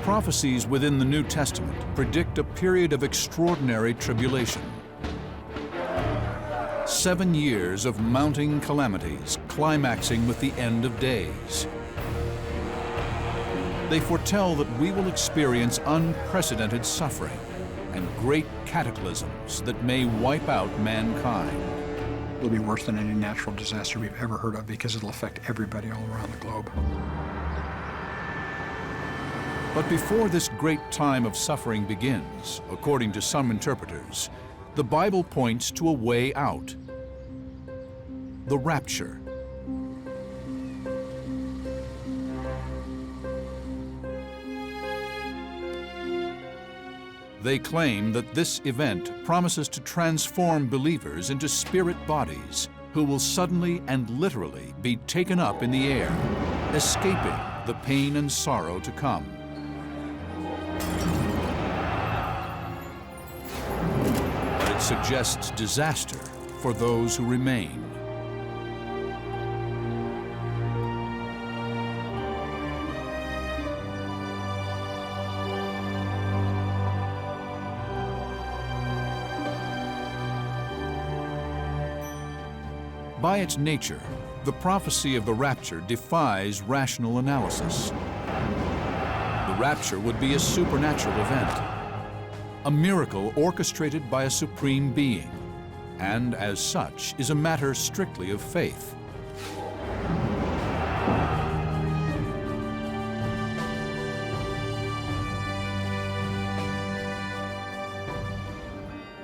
prophecies within the New Testament predict a period of extraordinary tribulation. 7 years of mounting calamities, climaxing with the end of days. They foretell that we will experience unprecedented suffering and great cataclysms that may wipe out mankind. It'll be worse than any natural disaster we've ever heard of because it'll affect everybody all around the globe. But before this great time of suffering begins, according to some interpreters, the Bible points to a way out: the rapture. They claim that this event promises to transform believers into spirit bodies who will suddenly and literally be taken up in the air, escaping the pain and sorrow to come. But it suggests disaster for those who remain. By its nature, the prophecy of the rapture defies rational analysis. The rapture would be a supernatural event, a miracle orchestrated by a supreme being, and as such is a matter strictly of faith.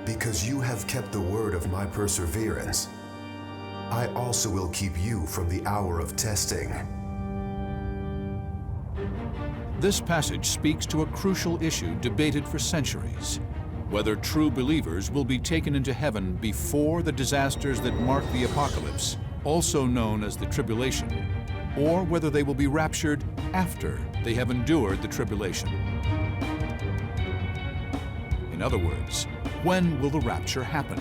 Because you have kept the word of my perseverance, I also will keep you from the hour of testing. This passage speaks to a crucial issue debated for centuries: whether true believers will be taken into heaven before the disasters that mark the apocalypse, also known as the tribulation, or whether they will be raptured after they have endured the tribulation. In other words, when will the rapture happen?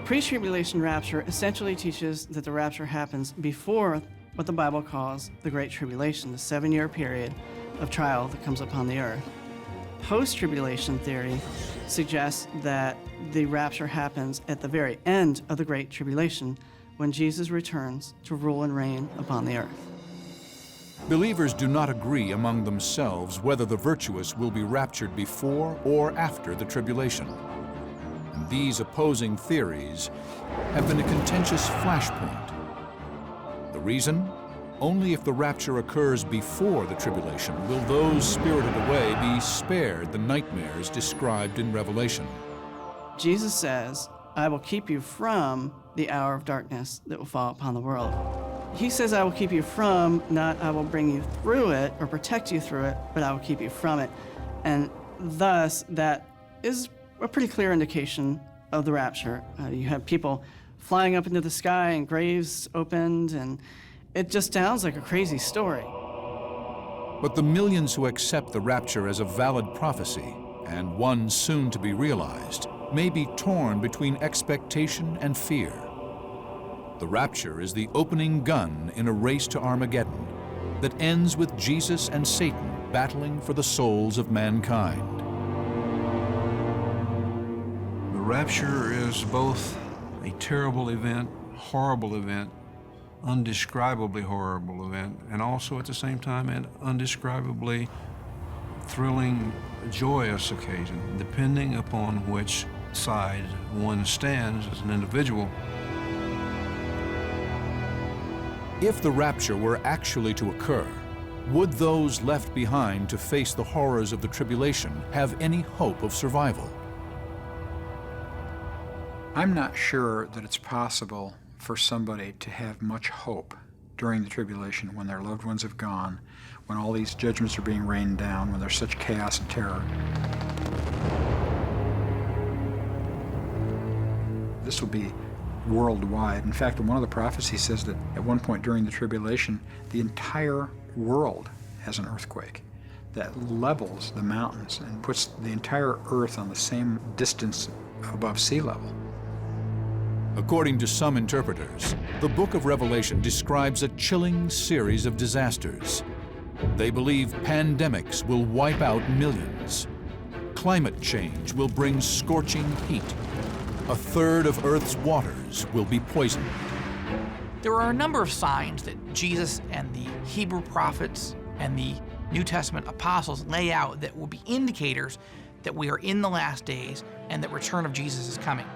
Pre-tribulation rapture essentially teaches that the rapture happens before what the Bible calls the Great Tribulation, the 7-year period of trial that comes upon the earth. Post-tribulation theory suggests that the rapture happens at the very end of the Great Tribulation, when Jesus returns to rule and reign upon the earth. Believers do not agree among themselves whether the virtuous will be raptured before or after the tribulation. And these opposing theories have been a contentious flashpoint. The reason? Only if the rapture occurs before the tribulation will those spirited away be spared the nightmares described in Revelation. Jesus says, "I will keep you from the hour of darkness that will fall upon the world." He says, "I will keep you from," not "I will bring you through it or protect you through it," but "I will keep you from it." And thus, that is a pretty clear indication of the rapture. You have people flying up into the sky and graves opened, and it just sounds like a crazy story. But the millions who accept the rapture as a valid prophecy, and one soon to be realized, may be torn between expectation and fear. The rapture is the opening gun in a race to Armageddon that ends with Jesus and Satan battling for the souls of mankind. The rapture is both a terrible event, horrible event, undescribably horrible event, and also at the same time an undescribably thrilling, joyous occasion, depending upon which side one stands as an individual. If the rapture were actually to occur, would those left behind to face the horrors of the tribulation have any hope of survival? I'm not sure that it's possible for somebody to have much hope during the tribulation when their loved ones have gone, when all these judgments are being rained down, when there's such chaos and terror. This will be worldwide. In fact, one of the prophecies says that at one point during the tribulation, the entire world has an earthquake that levels the mountains and puts the entire earth on the same distance above sea level. According to some interpreters, the book of Revelation describes a chilling series of disasters. They believe pandemics will wipe out millions. Climate change will bring scorching heat. A third of Earth's waters will be poisoned. There are a number of signs that Jesus and the Hebrew prophets and the New Testament apostles lay out that will be indicators that we are in the last days and that return of Jesus is coming.